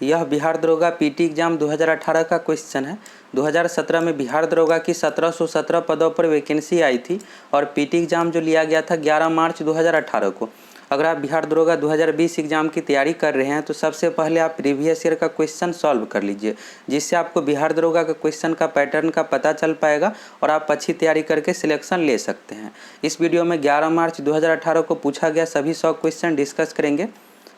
यह बिहार दरोगा PT exam 2018 का क्वेश्चन है। 2017 में बिहार दरोगा की 1717 पदों पर वैकेंसी आई थी और पीटी एग्जाम जो लिया गया था 11 मार्च 2018 को। अगर आप बिहार दरोगा 2020 एग्जाम की तैयारी कर रहे हैं तो सबसे पहले आप प्रीवियस ईयर का क्वेश्चन सॉल्व कर लीजिए, जिससे आपको बिहार दरोगा का क्वेश्चन का पैटर्न का पता चल पाएगा और आप अच्छी तैयारी करके सिलेक्शन ले सकते हैं। इस वीडियो में 11 मार्च 2018 को पूछा गया सभी 100 क्वेश्चन डिस्कस करेंगे।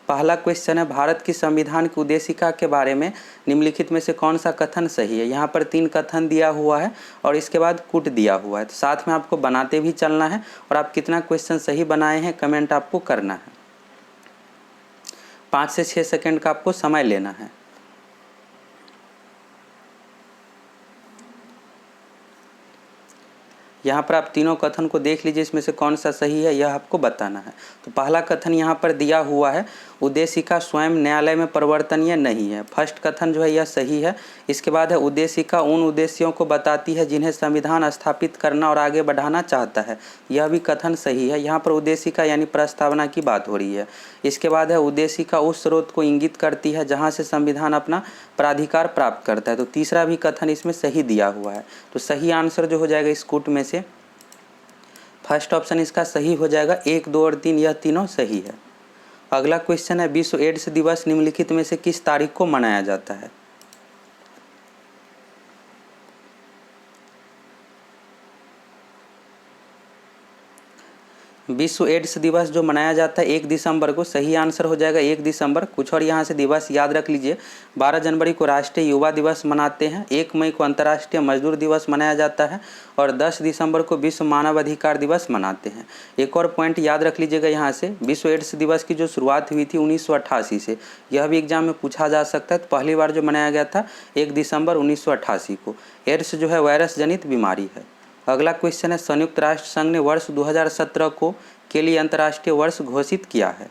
पहला क्वेश्चन है, भारत की संविधान की उद्देशिका के बारे में निम्नलिखित में से कौन सा कथन सही है। यहाँ पर 3 कथन दिया हुआ है और इसके बाद कुट दिया हुआ है, तो साथ में आपको बनाते भी चलना है और आप कितना क्वेश्चन सही बनाए हैं कमेंट आपको करना है। 5 से 6 सेकंड का आपको समय लेना है। यहाँ पर आप तीनों कथन को देख लीजिए, इसमें से कौन सा सही है यह आपको बताना है। तो पहला कथन यहाँ पर दिया हुआ है, उद्देशिका स्वयं न्यायालय में परिवर्तनीय नहीं है। फर्स्ट कथन जो है यह सही है। इसके बाद है, उद्देशिका उन उद्देश्यों को बताती है जिन्हें संविधान स्थापित करना और आगे बढ़ाना चाहता है। यह भी कथन सही है। यहाँ पर उद्देशिका यानी प्रस्तावना की बात हो रही है। इसके बाद है, उद्देशिका उस स्रोत को इंगित करती है जहाँ से संविधान अपना प्राधिकार प्राप्त करता है। तो तीसरा भी कथन इसमें सही दिया हुआ है। तो सही आंसर जो हो जाएगा इस कूट में से फर्स्ट ऑप्शन इसका सही हो जाएगा। 1, 2 और 3 यह तीनों सही है। अगला क्वेश्चन है, विश्व एड्स दिवस निम्नलिखित में से किस तारीख को मनाया जाता है। विश्व एड्स दिवस जो मनाया जाता है 1 दिसंबर को, सही आंसर हो जाएगा 1 दिसंबर। कुछ और यहाँ से दिवस याद रख लीजिए। 12 जनवरी को राष्ट्रीय युवा दिवस मनाते हैं, 1 मई को अंतर्राष्ट्रीय मजदूर दिवस मनाया जाता है और 10 दिसंबर को विश्व मानव अधिकार दिवस मनाते हैं। एक और पॉइंट याद रख लीजिएगा यहाँ से, विश्व एड्स दिवस की जो शुरुआत हुई थी 1988 से, यह भी एग्जाम में पूछा जा सकता है। तो पहली बार जो मनाया गया था 1 दिसंबर 1988 को। एड्स जो है वायरस जनित बीमारी है। अगला क्वेश्चन है, संयुक्त राष्ट्र संघ ने वर्ष 2017 को के लिए अंतर्राष्ट्रीय वर्ष घोषित किया है।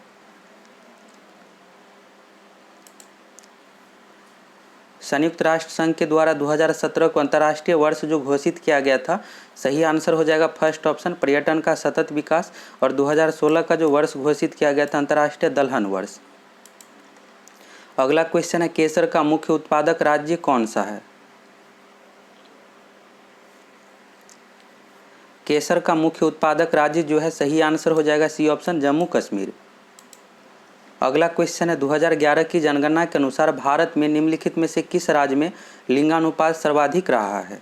संयुक्त राष्ट्र संघ के द्वारा 2017 को अंतर्राष्ट्रीय वर्ष जो घोषित किया गया था, सही आंसर हो जाएगा फर्स्ट ऑप्शन, पर्यटन का सतत विकास। और 2016 का जो वर्ष घोषित किया गया था अंतर्राष्ट्रीय दलहन वर्ष। अगला क्वेश्चन है, केसर का मुख्य उत्पादक राज्य कौन सा है। केसर का मुख्य उत्पादक राज्य जो है, सही आंसर हो जाएगा सी ऑप्शन, जम्मू कश्मीर। अगला क्वेश्चन है, 2011 की जनगणना के अनुसार भारत में निम्नलिखित में से किस राज्य में लिंगानुपात सर्वाधिक रहा है।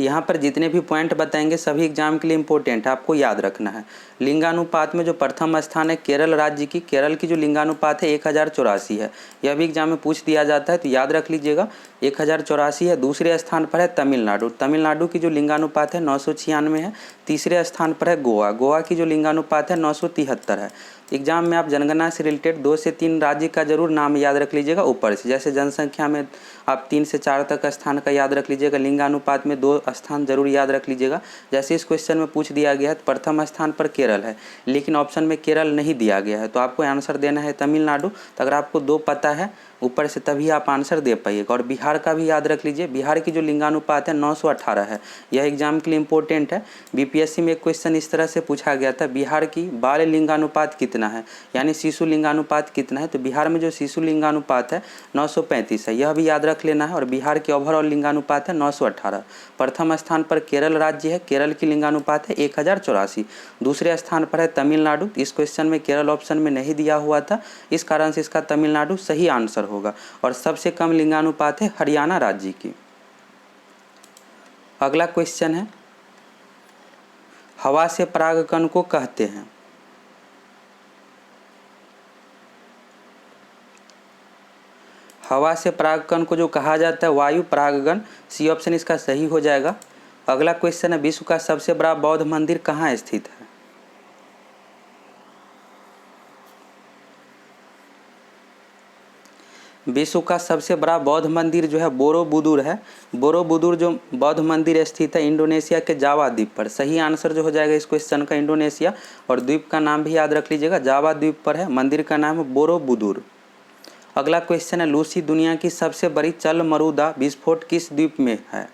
यहाँ पर जितने भी पॉइंट बताएंगे सभी एग्जाम के लिए इंपॉर्टेंट है, आपको याद रखना है। लिंगानुपात में जो प्रथम स्थान है केरल राज्य की, केरल की जो लिंगानुपात है 1084 है। यह भी एग्जाम में पूछ दिया जाता है, तो याद रख लीजिएगा 1084 है। दूसरे स्थान पर है तमिलनाडु, तमिलनाडु की जो लिंगानुपात है 996 है। तीसरे स्थान पर है गोवा, गोवा की जो लिंगानुपात है 973 है। एग्जाम में आप जनगणना से रिलेटेड 2 से 3 राज्य का जरूर नाम याद रख लीजिएगा ऊपर से, जैसे जनसंख्या में आप 3 से 4 तक स्थान का याद रख लीजिएगा, लिंगानुपात में 2 स्थान जरूर याद रख लीजिएगा। जैसे इस क्वेश्चन में पूछ दिया गया है, प्रथम स्थान पर केरल है, लेकिन ऑप्शन में केरल नहीं दिया गया है, तो आपको आंसर देना है तमिलनाडु। तो अगर आपको 2 पता है ऊपर से तभी आप आंसर दे पाइएगा। और बिहार का भी याद रख लीजिए, बिहार की जो लिंगानुपात है 918 है। यह एग्जाम के लिए इंपॉर्टेंट है। बीपीएससी में एक क्वेश्चन इस तरह से पूछा गया था, बिहार की बाल लिंगानुपात कितना है, यानी शिशु लिंगानुपात कितना है। तो बिहार में जो शिशु लिंगानुपात है 935 है, यह भी याद रख लेना है। और बिहार की ओवरऑल लिंगानुपात है 918। प्रथम स्थान पर केरल राज्य है, केरल की लिंगानुपात है 1084। दूसरे स्थान पर है तमिलनाडु। इस क्वेश्चन में केरल ऑप्शन में नहीं दिया हुआ था, इस कारण से इसका तमिलनाडु सही आंसर होगा। और सबसे कम लिंगानुपात है हरियाणा राज्य की। अगला क्वेश्चन है, हवा से परागकण को कहते हैं। हवा से परागकण को जो कहा जाता है वायु परागकण, सी ऑप्शन इसका सही हो जाएगा। अगला क्वेश्चन है, विश्व का सबसे बड़ा बौद्ध मंदिर कहाँ स्थित है। विश्व का सबसे बड़ा बौद्ध मंदिर जो है बोरोबुदुर है। बोरोबुदुर जो बौद्ध मंदिर स्थित है इंडोनेशिया के जावा द्वीप पर। सही आंसर जो हो जाएगा इस क्वेश्चन का इंडोनेशिया। और द्वीप का नाम भी याद रख लीजिएगा, जावा द्वीप पर है, मंदिर का नाम है बोरोबुदुर। अगला क्वेश्चन है, लूसी दुनिया की सबसे बड़ी चल मरुदा विस्फोट किस द्वीप में है।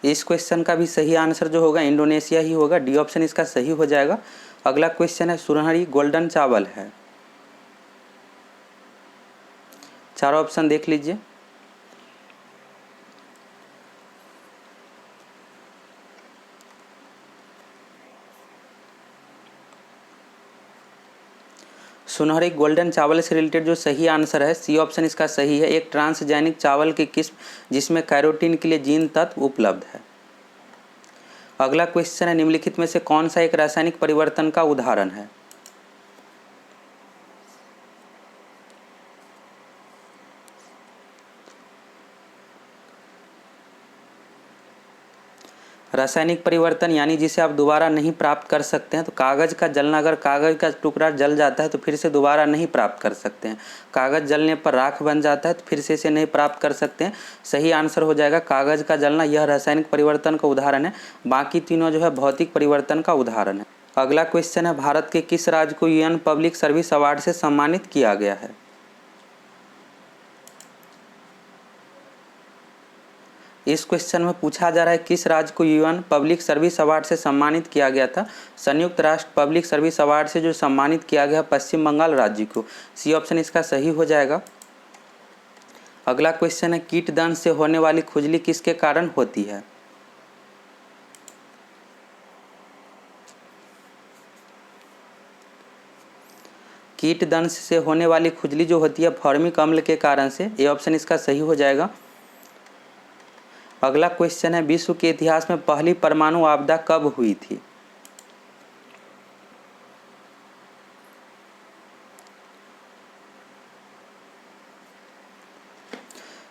इस क्वेश्चन का भी सही आंसर जो होगा इंडोनेशिया ही होगा, डी ऑप्शन इसका सही हो जाएगा। अगला क्वेश्चन है सुनहरी गोल्डन चावल है, चारों ऑप्शन देख लीजिए। सुनहरी गोल्डन चावल से रिलेटेड जो सही आंसर है सी ऑप्शन इसका सही है, एक ट्रांसजेनिक चावल की किस्म जिसमें कैरोटीन के लिए जीन तत्व उपलब्ध है। अगला क्वेश्चन है निम्नलिखित में से कौन सा एक रासायनिक परिवर्तन का उदाहरण है। रासायनिक परिवर्तन यानी जिसे आप दोबारा नहीं प्राप्त कर सकते हैं। तो कागज़ का जलना, अगर कागज़ का टुकड़ा जल जाता है तो फिर से दोबारा नहीं प्राप्त कर सकते हैं। कागज़ जलने पर राख बन जाता है तो फिर से इसे नहीं प्राप्त कर सकते हैं। सही आंसर हो जाएगा कागज़ का जलना, यह रासायनिक परिवर्तन का उदाहरण है। बाकी तीनों जो है भौतिक परिवर्तन का उदाहरण है। अगला क्वेश्चन है भारत के किस राज्य को यूएन पब्लिक सर्विस अवार्ड से सम्मानित किया गया है। इस क्वेश्चन में पूछा जा रहा है किस राज्य को यूएन पब्लिक सर्विस अवार्ड से सम्मानित किया गया था। संयुक्त राष्ट्र पब्लिक सर्विस अवार्ड से जो सम्मानित किया गया पश्चिम बंगाल राज्य को, सी ऑप्शन इसका सही हो जाएगा। अगला क्वेश्चन है कीट दंश से होने वाली खुजली किसके कारण होती है। कीट दंश से होने वाली खुजली जो होती है फॉर्मिक अम्ल के कारण से, ये ऑप्शन इसका सही हो जाएगा। अगला क्वेश्चन है विश्व के इतिहास में पहली परमाणु आपदा कब हुई थी।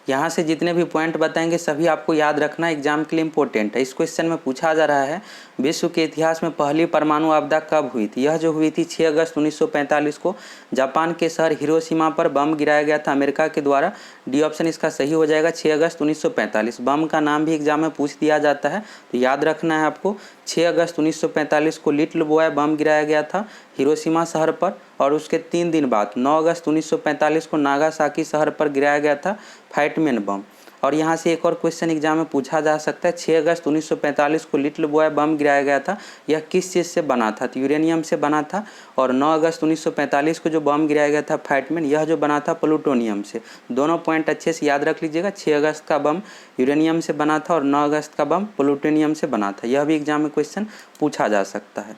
यहाँ से जितने भी पॉइंट बताएंगे सभी आपको याद रखना, एग्जाम के लिए इंपॉर्टेंट है। इस क्वेश्चन में पूछा जा रहा है विश्व के इतिहास में पहली परमाणु आपदा कब हुई थी। यह जो हुई थी 6 अगस्त 1945 को जापान के शहर हिरोशिमा पर बम गिराया गया था अमेरिका के द्वारा। डी ऑप्शन इसका सही हो जाएगा 6 अगस्त 1945। बम का नाम भी एग्जाम में पूछ दिया जाता है तो याद रखना है आपको। 6 अगस्त 1945 को लिटिल बॉय बम गिराया गया था हिरोशिमा शहर पर, और उसके 3 दिन बाद 9 अगस्त 1945 को नागासाकी शहर पर गिराया गया था फैटमैन बम। और यहाँ से एक और क्वेश्चन एग्जाम में पूछा जा सकता है 6 अगस्त 1945 को लिटिल बॉय बम गिराया गया था, यह किस चीज़ से बना था। तो यूरेनियम से बना था। और 9 अगस्त 1945 को जो बम गिराया गया था फैटमैन, यह जो बना था प्लूटोनियम से। दोनों पॉइंट अच्छे से याद रख लीजिएगा। 6 अगस्त का बम यूरेनियम से बना था और 9 अगस्त का बम प्लूटोनियम से बना था। यह भी एग्जाम में क्वेश्चन पूछा जा सकता है।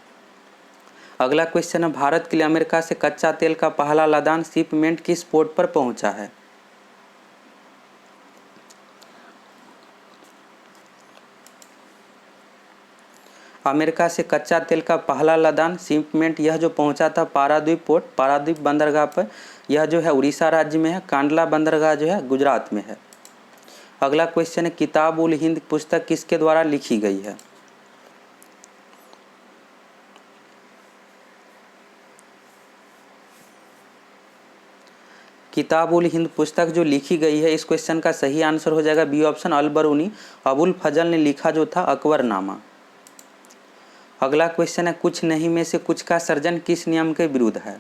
अगला क्वेश्चन है भारत के लिए अमेरिका से कच्चा तेल का पहला लदान शिपमेंट किस पोर्ट पर पहुंचा है। अमेरिका से कच्चा तेल का पहला लदान शिपमेंट यह जो पहुंचा था पारादीप पोर्ट, पारादीप बंदरगाह पर। यह जो है उड़ीसा राज्य में है। कांडला बंदरगाह जो है गुजरात में है। अगला क्वेश्चन है किताब उल हिंद पुस्तक किसके द्वारा लिखी गई है। किताब उल हिंद पुस्तक जो लिखी गई है, इस क्वेश्चन का सही आंसर हो जाएगा बी ऑप्शन अल-बरूनी। अबुल फजल ने लिखा जो था अकबरनामा। अगला क्वेश्चन है कुछ नहीं में से कुछ का सर्जन किस नियम के विरुद्ध है।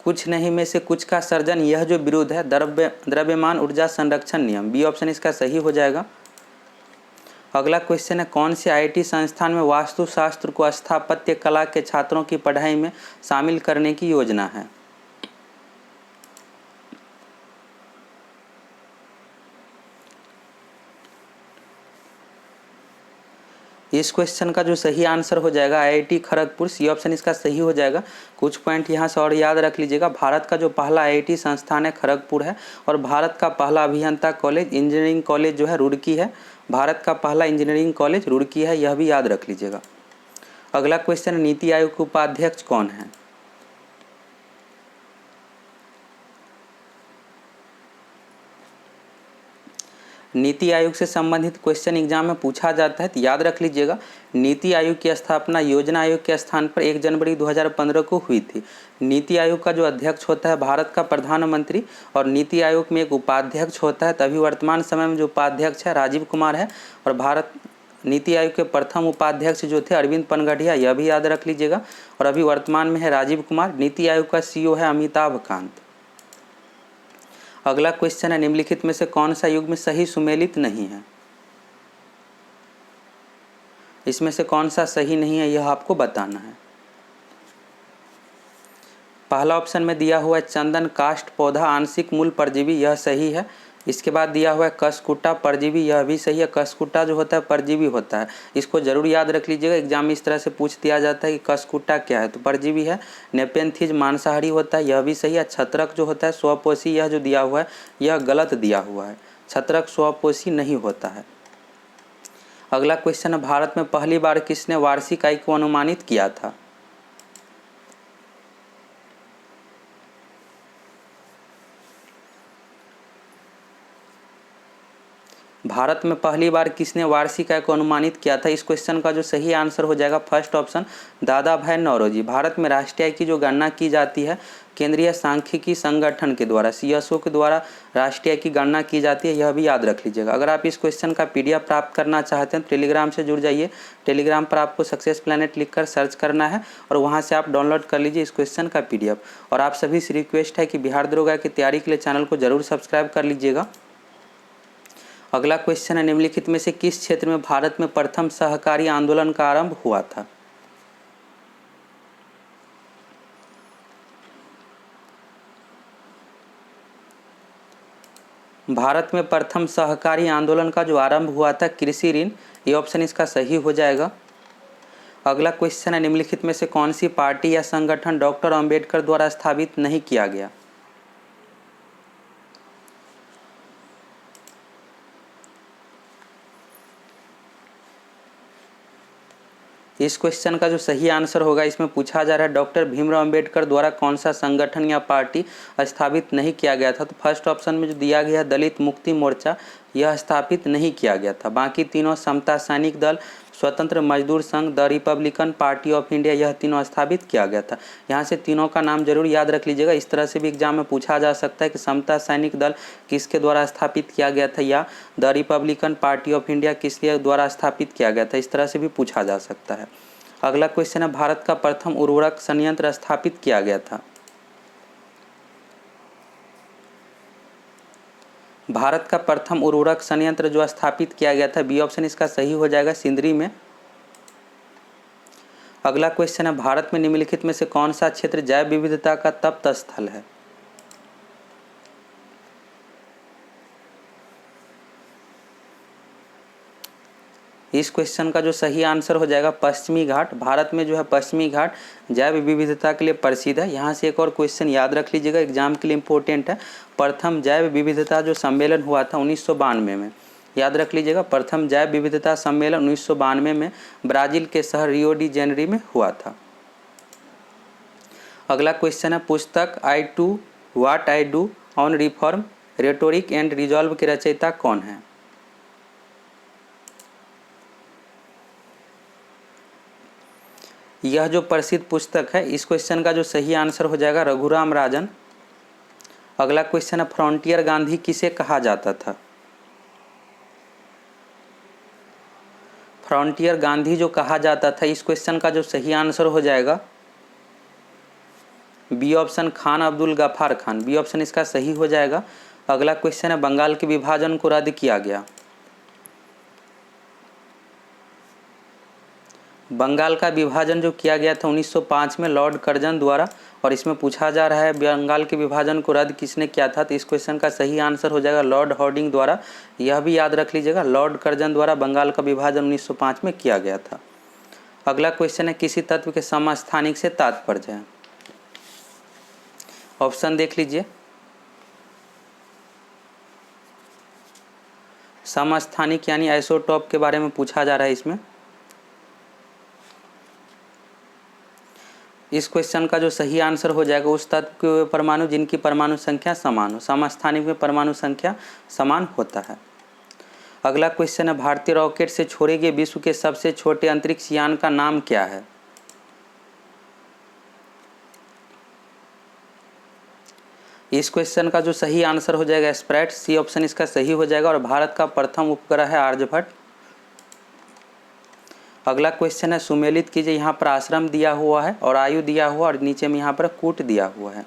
कुछ नहीं में से कुछ का सर्जन यह जो विरुद्ध है द्रव्यमान ऊर्जा संरक्षण नियम, बी ऑप्शन इसका सही हो जाएगा। अगला क्वेश्चन है कौन से आईआईटी संस्थान में वास्तुशास्त्र को स्थापत्य कला के छात्रों की पढ़ाई में शामिल करने की योजना है। इस क्वेश्चन का जो सही आंसर हो जाएगा आईआईटी खड़गपुर, सी ऑप्शन इसका सही हो जाएगा। कुछ पॉइंट यहाँ से और याद रख लीजिएगा। भारत का जो पहला आईआईटी संस्थान है खड़गपुर है, और भारत का पहला अभियंता कॉलेज इंजीनियरिंग कॉलेज जो है रुड़की है। भारत का पहला इंजीनियरिंग कॉलेज रुड़की है, यह भी याद रख लीजिएगा। अगला क्वेश्चन नीति आयोग के उपाध्यक्ष कौन है। नीति आयोग से संबंधित क्वेश्चन एग्जाम में पूछा जाता है तो याद रख लीजिएगा। नीति आयोग की स्थापना योजना आयोग के स्थान पर 1 जनवरी 2015 को हुई थी। नीति आयोग का जो अध्यक्ष होता है भारत का प्रधानमंत्री, और नीति आयोग में एक उपाध्यक्ष होता है। तभी वर्तमान समय में जो उपाध्यक्ष है राजीव कुमार है, और भारत नीति आयोग के प्रथम उपाध्यक्ष जो थे अरविंद पनगढ़िया, यह भी याद रख लीजिएगा। और अभी वर्तमान में है राजीव कुमार। नीति आयोग का सीईओ है अमिताभ कांत। अगला क्वेश्चन है, निम्नलिखित में से कौन सा युग्म सही सुमेलित नहीं है? इसमें से कौन सा सही नहीं है यह आपको बताना है। पहला ऑप्शन में दिया हुआ है चंदन काष्ठ पौधा आंशिक मूल परजीवी, यह सही है। इसके बाद दिया हुआ है कसकुटा परजीवी, यह भी सही है। कसकुटा जो होता है परजीवी होता है, इसको जरूर याद रख लीजिएगा, एग्जाम में इस तरह से पूछ दिया जाता है कि कसकुटा क्या है, तो परजीवी है। नेपेंथिज मांसाहारी होता है, यह भी सही है। छत्रक जो होता है स्वपोषी, यह जो दिया हुआ है यह गलत दिया हुआ है, छत्रक स्वपोषी नहीं होता है। अगला क्वेश्चन है, भारत में पहली बार किसने वार्षिक आय को अनुमानित किया था? भारत में पहली बार किसने वार्षिक आय को अनुमानित किया था? इस क्वेश्चन का जो सही आंसर हो जाएगा फर्स्ट ऑप्शन, दादा भाई नौरोजी। भारत में राष्ट्रीय आय की जो गणना की जाती है केंद्रीय सांख्यिकी संगठन के द्वारा, CSO के द्वारा राष्ट्रीय आय की गणना की जाती है, यह भी याद रख लीजिएगा। अगर आप इस क्वेश्चन का PDF प्राप्त करना चाहते हैं तो टेलीग्राम से जुड़ जाइए। टेलीग्राम पर आपको सक्सेस प्लैनेट लिखकर सर्च करना है और वहाँ से आप डाउनलोड कर लीजिए इस क्वेश्चन का PDF। और आप सभी से रिक्वेस्ट है कि बिहार दरोगा की तैयारी के लिए चैनल को जरूर सब्सक्राइब कर लीजिएगा। अगला क्वेश्चन है, निम्नलिखित में से किस क्षेत्र में भारत में प्रथम सहकारी आंदोलन का आरंभ हुआ था? भारत में प्रथम सहकारी आंदोलन का जो आरंभ हुआ था कृषि ऋण, ये ऑप्शन इसका सही हो जाएगा। अगला क्वेश्चन है, निम्नलिखित में से कौन सी पार्टी या संगठन डॉक्टर अंबेडकर द्वारा स्थापित नहीं किया गया? इस क्वेश्चन का जो सही आंसर होगा, इसमें पूछा जा रहा है डॉक्टर भीमराव अंबेडकर द्वारा कौन सा संगठन या पार्टी स्थापित नहीं किया गया था? तो फर्स्ट ऑप्शन में जो दिया गया दलित मुक्ति मोर्चा, यह स्थापित नहीं किया गया था। बाकी तीनों समता सैनिक दल, स्वतंत्र मजदूर संघ, the Republican party of India, यह तीनों स्थापित किया गया था। यहाँ से तीनों का नाम जरूर याद रख लीजिएगा, इस तरह से भी एग्जाम में पूछा जा सकता है कि समता सैनिक दल किसके द्वारा स्थापित किया गया था, या the Republican party of India किसके द्वारा स्थापित किया गया था, इस तरह से भी पूछा जा सकता है। अगला क्वेश्चन है, भारत का प्रथम उर्वरक संयंत्र स्थापित किया गया था? भारत का प्रथम उर्वरक संयंत्र जो स्थापित किया गया था, बी ऑप्शन इसका सही हो जाएगा, सिंदरी में। अगला क्वेश्चन है, भारत में निम्नलिखित में से कौन सा क्षेत्र जैव विविधता का तप्त स्थल है? इस क्वेश्चन का जो सही आंसर हो जाएगा पश्चिमी घाट। भारत में जो है पश्चिमी घाट जैव विविधता के लिए प्रसिद्ध है। यहाँ से एक और क्वेश्चन याद रख लीजिएगा, एग्जाम के लिए इम्पोर्टेंट है। प्रथम जैव विविधता जो सम्मेलन हुआ था 1992 में, याद रख लीजिएगा, प्रथम जैव विविधता सम्मेलन 1992 में ब्राजील के शहर रियो डी जेनेरो में हुआ था। अगला क्वेश्चन है, पुस्तक I too what I do on reform rhetoric and resolve के रचयिता कौन है? यह जो प्रसिद्ध पुस्तक है, इस क्वेश्चन का जो सही आंसर हो जाएगा रघुराम राजन। अगला क्वेश्चन है, फ्रंटियर गांधी किसे कहा जाता था? फ्रंटियर गांधी जो कहा जाता था, इस क्वेश्चन का जो सही आंसर हो जाएगा B option, Khan Abdul Ghaffar Khan. B option इसका सही हो जाएगा। अगला क्वेश्चन है, बंगाल के विभाजन को रद्द किया गया? बंगाल का विभाजन जो किया गया था 1905 में लॉर्ड कर्जन द्वारा, और इसमें पूछा जा रहा है बंगाल के विभाजन को रद्द किसने किया था? तो इस क्वेश्चन का सही आंसर हो जाएगा लॉर्ड हार्डिंग द्वारा। यह भी याद रख लीजिएगा, लॉर्ड कर्जन द्वारा बंगाल का विभाजन 1905 में किया गया था। अगला क्वेश्चन है, किसी तत्व के समस्थानिक से तात्पर्य है? ऑप्शन देख लीजिए, समस्थानिक यानी आइसोटॉप के बारे में पूछा जा रहा है इसमें। इस क्वेश्चन का जो सही आंसर हो जाएगा उस तत्व के परमाणु जिनकी परमाणु संख्या समान हो। समस्थानिक में परमाणु संख्या समान होता है। अगला क्वेश्चन है, भारतीय रॉकेट से छोड़े गए विश्व के सबसे छोटे अंतरिक्ष यान का नाम क्या है? इस क्वेश्चन का जो सही आंसर हो जाएगा स्प्रेट। सी ऑप्शन इसका सही हो जाएगा, और भारत का प्रथम उपग्रह है आर्यभट्ट। अगला क्वेश्चन है, सुमेलित कीजिए। यहाँ पर आश्रम दिया हुआ है और आयु दिया हुआ, और नीचे में यहाँ पर कूट दिया हुआ है।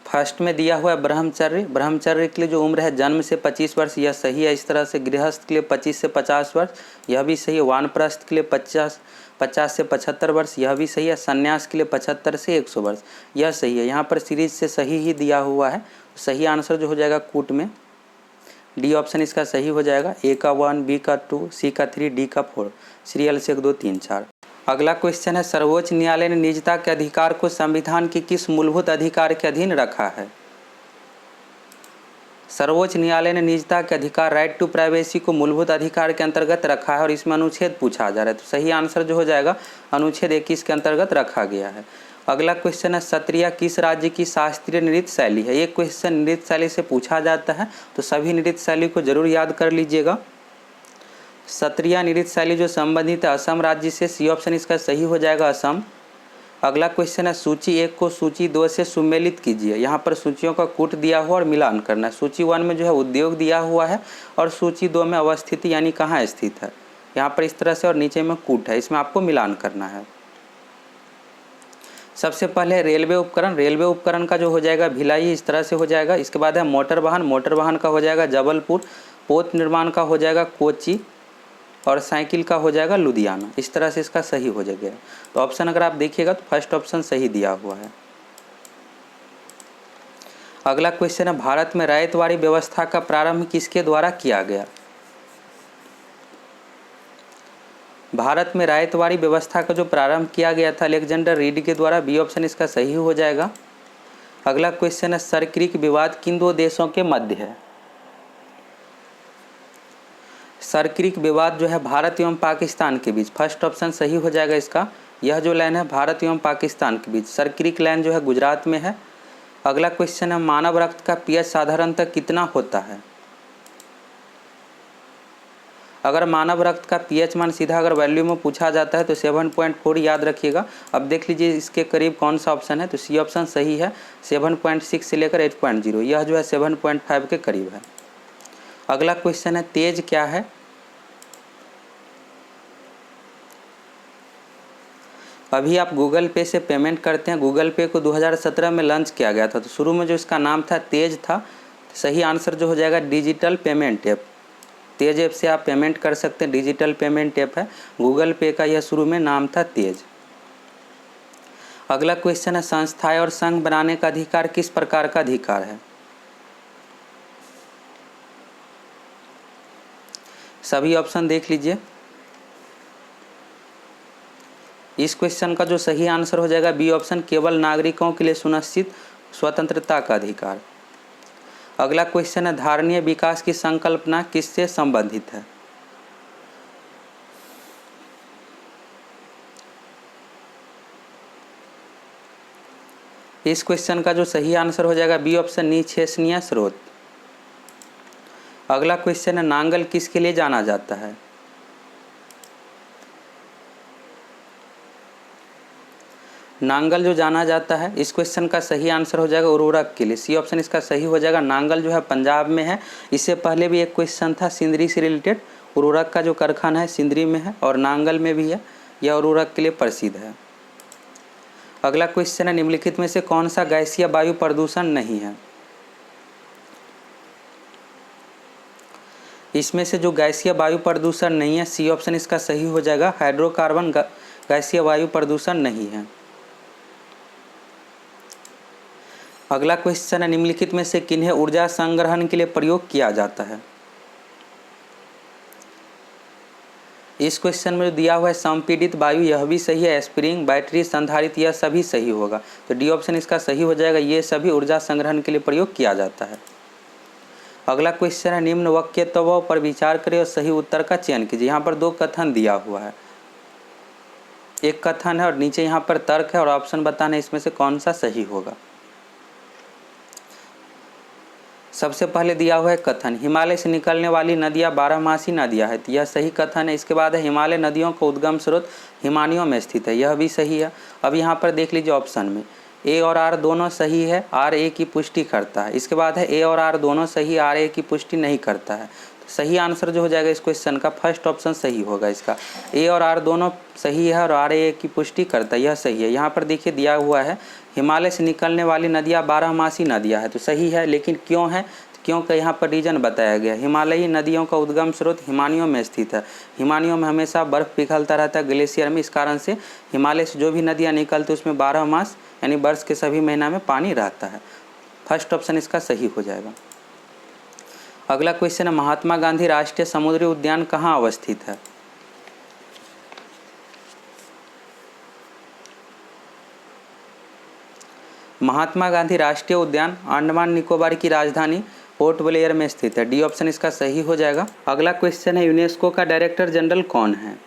फर्स्ट में दिया हुआ है ब्रह्मचर्य। ब्रह्मचर्य के लिए जो उम्र है जन्म से 25 वर्ष, यह सही है। इस तरह से गृहस्थ के लिए 25 से 50 वर्ष, यह भी सही है। वानप्रस्थ के लिए 50 से 75 वर्ष, यह भी सही है। संन्यास के लिए 75 से 100 वर्ष, यह सही है। यहाँ पर सीरीज से सही ही दिया हुआ है। सही आंसर जो हो जाएगा कूट में डी ऑप्शन इसका सही हो जाएगा। ए का 1, बी का 2, सी का 3, डी का 4, सीरियल से 1, 2, 3, 4। अगला क्वेश्चन है, सर्वोच्च न्यायालय ने निजता के अधिकार को संविधान के किस मूलभूत अधिकार के अधीन रखा है? सर्वोच्च न्यायालय ने निजता के अधिकार, राइट टू प्राइवेसी को मूलभूत अधिकार के अंतर्गत रखा है और इसमें अनुच्छेद पूछा जा रहा है, तो सही आंसर जो हो जाएगा अनुच्छेद 21 के अंतर्गत रखा गया है। अगला क्वेश्चन है, सत्रिया किस राज्य की शास्त्रीय नृत्य शैली है? ये क्वेश्चन नृत्य शैली से पूछा जाता है, तो सभी नृत्य शैली को जरूर याद कर लीजिएगा। सत्रिया नृत्य शैली जो संबंधित है असम राज्य से, सी ऑप्शन इसका सही हो जाएगा असम। अगला क्वेश्चन है, सूची 1 को सूची 2 से सुमेलित कीजिए। यहाँ पर सूचियों का कूट दिया हुआ और मिलान करना है। सूची 1 में जो है उद्योग दिया हुआ है और सूची 2 में अवस्थिति यानी कहाँ स्थित है, यहाँ पर इस तरह से, और नीचे में कूट है, इसमें आपको मिलान करना है। सबसे पहले रेलवे उपकरण। रेलवे उपकरण का जो हो जाएगा भिलाई, इस तरह से हो जाएगा। इसके बाद है मोटर वाहन। मोटर वाहन का हो जाएगा जबलपुर। पोत निर्माण का हो जाएगा कोची और साइकिल का हो जाएगा लुधियाना। इस तरह से इसका सही हो जाएगा। तो ऑप्शन अगर आप देखिएगा तो फर्स्ट ऑप्शन सही दिया हुआ है। अगला क्वेश्चन है, भारत में रैयतवाड़ी व्यवस्था का प्रारंभ किसके द्वारा किया गया? भारत में रैयतवाड़ी व्यवस्था का जो प्रारंभ किया गया था अलेक्जेंडर रीड के द्वारा, बी ऑप्शन इसका सही हो जाएगा। अगला क्वेश्चन है, सरक्रिक विवाद किन 2 देशों के मध्य है? सरक्रिक विवाद जो है भारत एवं पाकिस्तान के बीच, फर्स्ट ऑप्शन सही हो जाएगा इसका। यह जो लाइन है भारत एवं पाकिस्तान के बीच, सरक्रिक लाइन जो है गुजरात में है। अगला क्वेश्चन है, मानव रक्त का पीएच साधारणतः कितना होता है? अगर मानव रक्त का पीएच मान सीधा अगर वैल्यू में पूछा जाता है तो 7.4 याद रखिएगा। अब देख लीजिए इसके करीब कौन सा ऑप्शन है, तो सी ऑप्शन सही है। 7.6 से लेकर 8.0, यह जो है 7.5 के करीब है। अगला क्वेश्चन है, तेज क्या है? अभी आप गूगल पे से पेमेंट करते हैं। गूगल पे को 2017 में लॉन्च किया गया था, तो शुरू में जो इसका नाम था तेज था। सही आंसर जो हो जाएगा डिजिटल पेमेंट ऐप। तेज ऐप से आप पेमेंट कर सकते हैं, डिजिटल पेमेंट ऐप है। गूगल पे का यह शुरू में नाम था तेज। अगला क्वेश्चन है, संस्थाएं और संघ बनाने का अधिकार किस प्रकार का अधिकार है? सभी ऑप्शन देख लीजिए। इस क्वेश्चन का जो सही आंसर हो जाएगा बी ऑप्शन, केवल नागरिकों के लिए सुनिश्चित स्वतंत्रता का अधिकार। अगला क्वेश्चन है, धारणीय विकास की संकल्पना किससे संबंधित है? इस क्वेश्चन का जो सही आंसर हो जाएगा बी ऑप्शन, निष्कर्षणीय स्रोत। अगला क्वेश्चन है, नांगल किसके लिए जाना जाता है? नांगल जो जाना जाता है, इस क्वेश्चन का सही आंसर हो जाएगा उर्वरक के लिए। सी ऑप्शन इसका सही हो जाएगा। नांगल जो है पंजाब में है। इससे पहले भी एक क्वेश्चन था सिंदरी से रिलेटेड। उर्वरक का जो कारखाना है सिंदरी में है और नांगल में भी है। यह उर्वरक के लिए प्रसिद्ध है। अगला क्वेश्चन है, निम्नलिखित में से कौन सा गैसीय वायु प्रदूषण नहीं है? इसमें से जो गैसीय वायु प्रदूषण नहीं है, सी ऑप्शन इसका सही हो जाएगा। हाइड्रोकार्बन गैसीय वायु प्रदूषण नहीं है। अगला क्वेश्चन है, निम्नलिखित में से किन्हें ऊर्जा संग्रहण के लिए प्रयोग किया जाता है? इस क्वेश्चन में जो दिया हुआ है संपीड़ित वायु, यह भी सही है। स्प्रिंग, बैटरी, संधारित्र, यह सभी सही होगा। तो डी ऑप्शन इसका सही हो जाएगा। ये सभी ऊर्जा संग्रहण के लिए प्रयोग किया जाता है। अगला क्वेश्चन है, निम्न वक्तव्यों पर विचार करें और सही उत्तर का चयन कीजिए। यहाँ पर 2 कथन दिया हुआ है, एक कथन है और नीचे यहाँ पर तर्क है और ऑप्शन बताना है इसमें से कौन सा सही होगा। सबसे पहले दिया हुआ है कथन, हिमालय से निकलने वाली नदियाँ 12मासी नदियाँ हैं, यह सही कथन है। इसके बाद है हिमालय नदियों का उद्गम स्रोत हिमानियों में स्थित है, यह भी सही है। अब यहाँ पर देख लीजिए ऑप्शन में ए और आर दोनों सही है, आर ए की पुष्टि करता है। इसके बाद है ए और आर दोनों सही, आर ए की पुष्टि नहीं करता है। तो सही आंसर जो हो जाएगा इस क्वेश्चन का फर्स्ट ऑप्शन सही होगा इसका। ए और आर दोनों सही है और आर ए की पुष्टि करता है, यह सही है। यहाँ पर देखिए दिया हुआ है हिमालय से निकलने वाली नदियाँ बारहमासी नदियाँ हैं, तो सही है, लेकिन क्यों है, क्यों का यहाँ पर रीजन बताया गया। हिमालयी नदियों का उद्गम स्रोत हिमानियों में स्थित है। हिमानियों में हमेशा बर्फ़ पिघलता रहता है ग्लेशियर में, इस कारण से हिमालय से जो भी नदियाँ निकलती उसमें 12 मास यानी वर्ष के सभी महीना में पानी रहता है। फर्स्ट ऑप्शन इसका सही हो जाएगा। अगला क्वेश्चन है महात्मा गांधी राष्ट्रीय समुद्री उद्यान कहाँ अवस्थित है। महात्मा गांधी राष्ट्रीय उद्यान अंडमान निकोबार की राजधानी पोर्ट ब्लेयर में स्थित है। डी ऑप्शन इसका सही हो जाएगा। अगला क्वेश्चन है यूनेस्को का डायरेक्टर जनरल कौन है।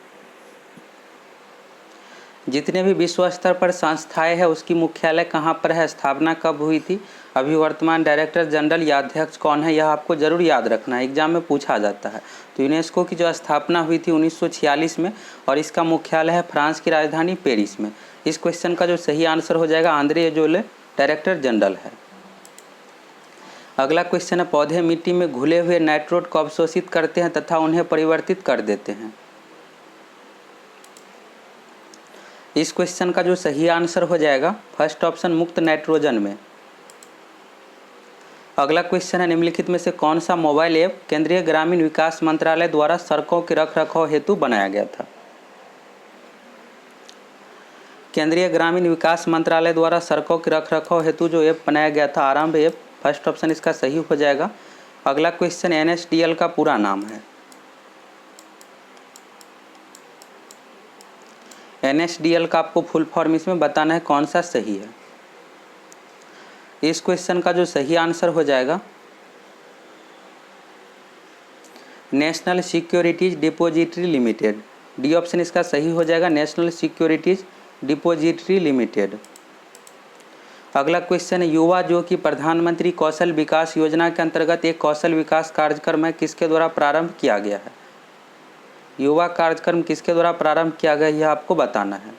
जितने भी विश्व स्तर पर संस्थाएं हैं उसकी मुख्यालय कहाँ पर है, स्थापना कब हुई थी, अभी वर्तमान डायरेक्टर जनरल या अध्यक्ष कौन है, यह आपको जरूर याद रखना है, एग्जाम में पूछा जाता है। तो यूनेस्को की जो स्थापना हुई थी 1946 में और इसका मुख्यालय है फ्रांस की राजधानी पेरिस में। इस क्वेश्चन का जो सही आंसर हो जाएगा आंद्रे एजोले डायरेक्टर जनरल है। अगला क्वेश्चन है पौधे मिट्टी में घुले हुए नाइट्रोट को अवशोषित करते हैं तथा उन्हें परिवर्तित कर देते हैं। इस क्वेश्चन का जो सही आंसर हो जाएगा फर्स्ट ऑप्शन मुक्त नाइट्रोजन में। अगला क्वेश्चन है निम्नलिखित में से कौन सा मोबाइल ऐप केंद्रीय ग्रामीण विकास मंत्रालय द्वारा सड़कों के रखरखाव हेतु बनाया गया था। केंद्रीय ग्रामीण विकास मंत्रालय द्वारा सड़कों के रखरखाव हेतु जो ऐप बनाया गया था आरंभ ऐप, फर्स्ट ऑप्शन इसका सही हो जाएगा। अगला क्वेश्चन NSDL का पूरा नाम है। NSDL का आपको फुल फॉर्म इसमें बताना है कौन सा सही है। इस क्वेश्चन का जो सही आंसर हो जाएगा national securities depository limited. D option इसका सही हो जाएगा, नेशनल सिक्योरिटीज डिपॉजिटरी लिमिटेड। अगला क्वेश्चन है युवा जो कि प्रधानमंत्री कौशल विकास योजना के अंतर्गत एक कौशल विकास कार्यक्रम है किसके द्वारा प्रारंभ किया गया है। युवा कार्यक्रम किसके द्वारा प्रारंभ किया गया यह आपको बताना है।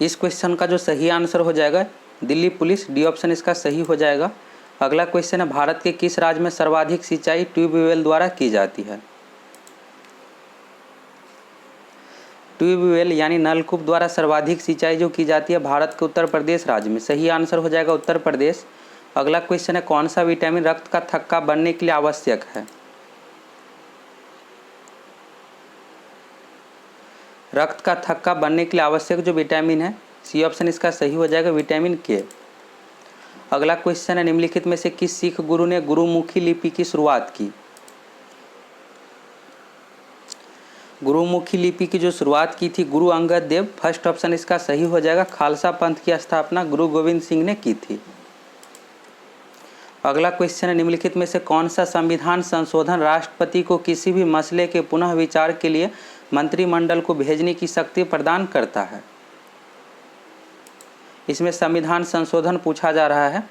इस क्वेश्चन का जो सही आंसर हो जाएगा दिल्ली पुलिस। डी ऑप्शन इसका सही हो जाएगा। अगला क्वेश्चन है भारत के किस राज्य में सर्वाधिक सिंचाई ट्यूबवेल द्वारा की जाती है। ट्यूबवेल यानी नलकूप द्वारा सर्वाधिक सिंचाई जो की जाती है भारत के उत्तर प्रदेश राज्य में, सही आंसर हो जाएगा उत्तर प्रदेश। अगला क्वेश्चन है कौन सा विटामिन रक्त का थक्का बनने के लिए आवश्यक है। रक्त का थक्का बनने के लिए आवश्यक जो विटामिन है सी ऑप्शन इसका सही हो जाएगा विटामिन के। अगला क्वेश्चन है निम्नलिखित में से किस सिख गुरु ने गुरुमुखी लिपि की शुरुआत की। गुरुमुखी लिपि की जो शुरुआत की थी गुरु अंगद देव, फर्स्ट ऑप्शन इसका सही हो जाएगा। खालसा पंथ की स्थापना गुरु गोविंद सिंह ने की थी। अगला क्वेश्चन है निम्नलिखित में से कौन सा संविधान संशोधन राष्ट्रपति को किसी भी मसले के पुनः विचार के लिए मंत्रिमंडल को भेजने की शक्ति प्रदान करता है। इसमें संविधान संशोधन पूछा जा रहा है।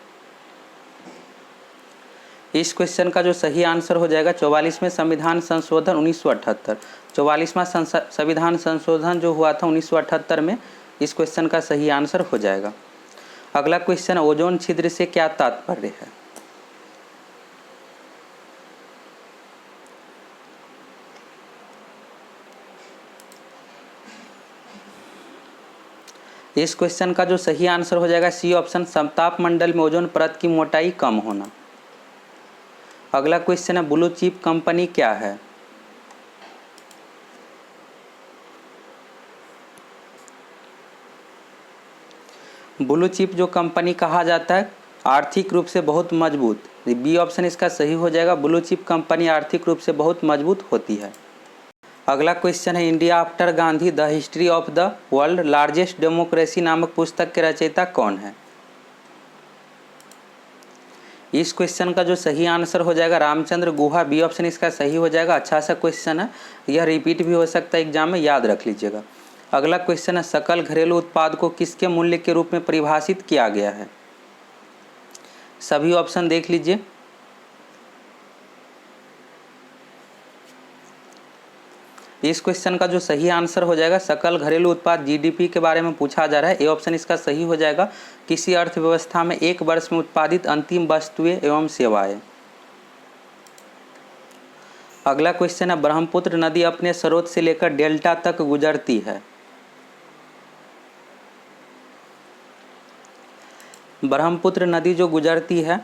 इस क्वेश्चन का जो सही आंसर हो जाएगा 44वें संविधान संशोधन 1978। 44वां संविधान संशोधन जो हुआ था 1978 में, इस क्वेश्चन का सही आंसर हो जाएगा। अगला क्वेश्चन ओजोन छिद्र से क्या तात्पर्य है। इस क्वेश्चन का जो सही आंसर हो जाएगा सी ऑप्शन समताप मंडल में ओजोन परत की मोटाई कम होना। अगला क्वेश्चन है ब्लू चिप कंपनी क्या है। ब्लू चिप जो कंपनी कहा जाता है आर्थिक रूप से बहुत मजबूत, बी ऑप्शन इसका सही हो जाएगा। ब्लू चिप कंपनी आर्थिक रूप से बहुत मजबूत होती है। अगला क्वेश्चन है India after Gandhi the history of the world largest democracy नामक पुस्तक के रचयिता कौन है। इस क्वेश्चन का जो सही आंसर हो जाएगा रामचंद्र गुहा, बी ऑप्शन इसका सही हो जाएगा। अच्छा सा क्वेश्चन है, यह रिपीट भी हो सकता है एग्जाम में, याद रख लीजिएगा। अगला क्वेश्चन है सकल घरेलू उत्पाद को किसके मूल्य के रूप में परिभाषित किया गया है। सभी ऑप्शन देख लीजिए। इस क्वेश्चन का जो सही आंसर हो जाएगा सकल घरेलू उत्पाद जीडीपी के बारे में पूछा जा रहा है। ए ऑप्शन इसका सही हो जाएगा। किसी अर्थव्यवस्था में एक वर्ष में उत्पादित अंतिम वस्तुएं एवं सेवाएं। अगला क्वेश्चन है ब्रह्मपुत्र नदी अपने स्रोत से लेकर डेल्टा तक गुजरती है। ब्रह्मपुत्र नदी जो गुजरती है,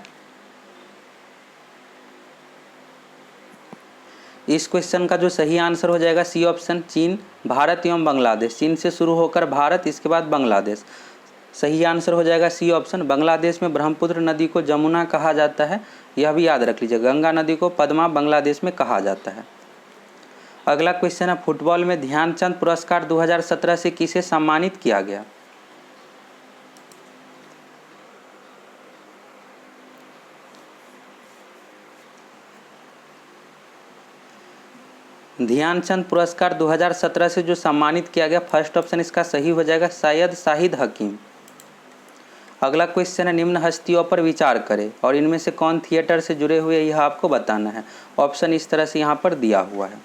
इस क्वेश्चन का जो सही आंसर हो जाएगा सी ऑप्शन चीन, भारत एवं बांग्लादेश। चीन से शुरू होकर भारत, इसके बाद बांग्लादेश। सही आंसर हो जाएगा सी ऑप्शन। बांग्लादेश में ब्रह्मपुत्र नदी को जमुना कहा जाता है, यह भी याद रख लीजिए। गंगा नदी को पद्मा बांग्लादेश में कहा जाता है। अगला क्वेश्चन है फुटबॉल में ध्यानचंद पुरस्कार 2017 से किसे सम्मानित किया गया। ध्यानचंद पुरस्कार 2017 से जो सम्मानित किया गया, फर्स्ट ऑप्शन इसका सही हो जाएगा सैयद शाहिद हकीम। अगला क्वेश्चन है निम्न हस्तियों पर विचार करें और इनमें से कौन थिएटर से जुड़े हुए यह आपको बताना है। ऑप्शन इस तरह से यहाँ पर दिया हुआ है।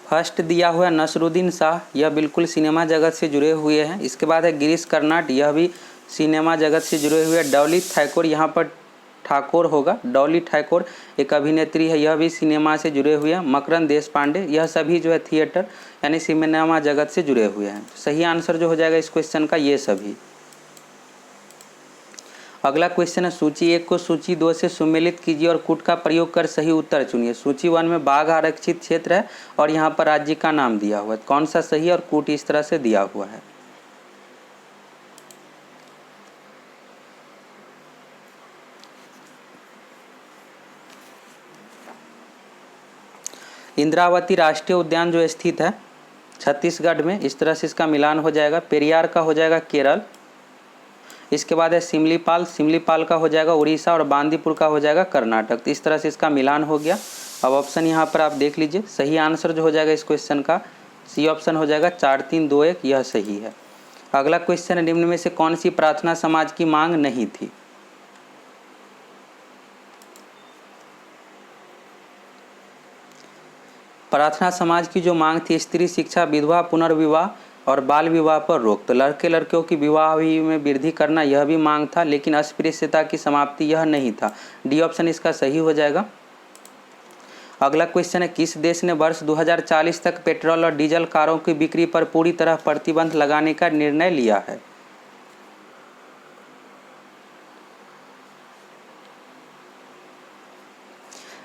फर्स्ट दिया हुआ है नसरुद्दीन शाह, यह बिल्कुल सिनेमा जगत से जुड़े हुए हैं। इसके बाद है गिरीश कर्नाड, यह भी सिनेमा जगत से जुड़े हुए। डॉली ठाकुर, यहाँ पर ठाकुर होगा, डॉली ठाकुर एक अभिनेत्री है, यह भी सिनेमा से जुड़े हुए हैं। मकरंद देशपांडे, यह सभी जो है थिएटर यानी सिनेमा जगत से जुड़े हुए हैं। सही आंसर जो हो जाएगा इस क्वेश्चन का ये सभी। अगला क्वेश्चन है सूची 1 को सूची 2 से सुमेलित कीजिए और कूट का प्रयोग कर सही उत्तर चुनिए। सूची 1 में बाघ आरक्षित क्षेत्र है और यहाँ पर राज्य का नाम दिया हुआ है, कौन सा सही है और कूट इस तरह से दिया हुआ है। इंद्रावती राष्ट्रीय उद्यान जो स्थित है छत्तीसगढ़ में, इस तरह से इसका मिलान हो जाएगा। पेरियार का हो जाएगा केरल। इसके बाद है सिमलीपाल, सिमलीपाल का हो जाएगा उड़ीसा और बांदीपुर का हो जाएगा कर्नाटक। तो इस तरह से इसका मिलान हो गया। अब ऑप्शन यहाँ पर आप देख लीजिए, सही आंसर जो हो जाएगा इस क्वेश्चन का सी ऑप्शन हो जाएगा 4 3 2 1, यह सही है। अगला क्वेश्चन है निम्न में से कौन सी प्रार्थना समाज की मांग नहीं थी। प्रार्थना समाज की जो मांग थी स्त्री शिक्षा, विधवा पुनर्विवाह और बाल विवाह पर रोक। तो लड़के लड़कियों की विवाह में वृद्धि करना यह भी मांग था, लेकिन अस्पृश्यता की समाप्ति यह नहीं था। डी ऑप्शन इसका सही हो जाएगा। अगला क्वेश्चन है किस देश ने वर्ष 2040 तक पेट्रोल और डीजल कारों की बिक्री पर पूरी तरह प्रतिबंध लगाने का निर्णय लिया है।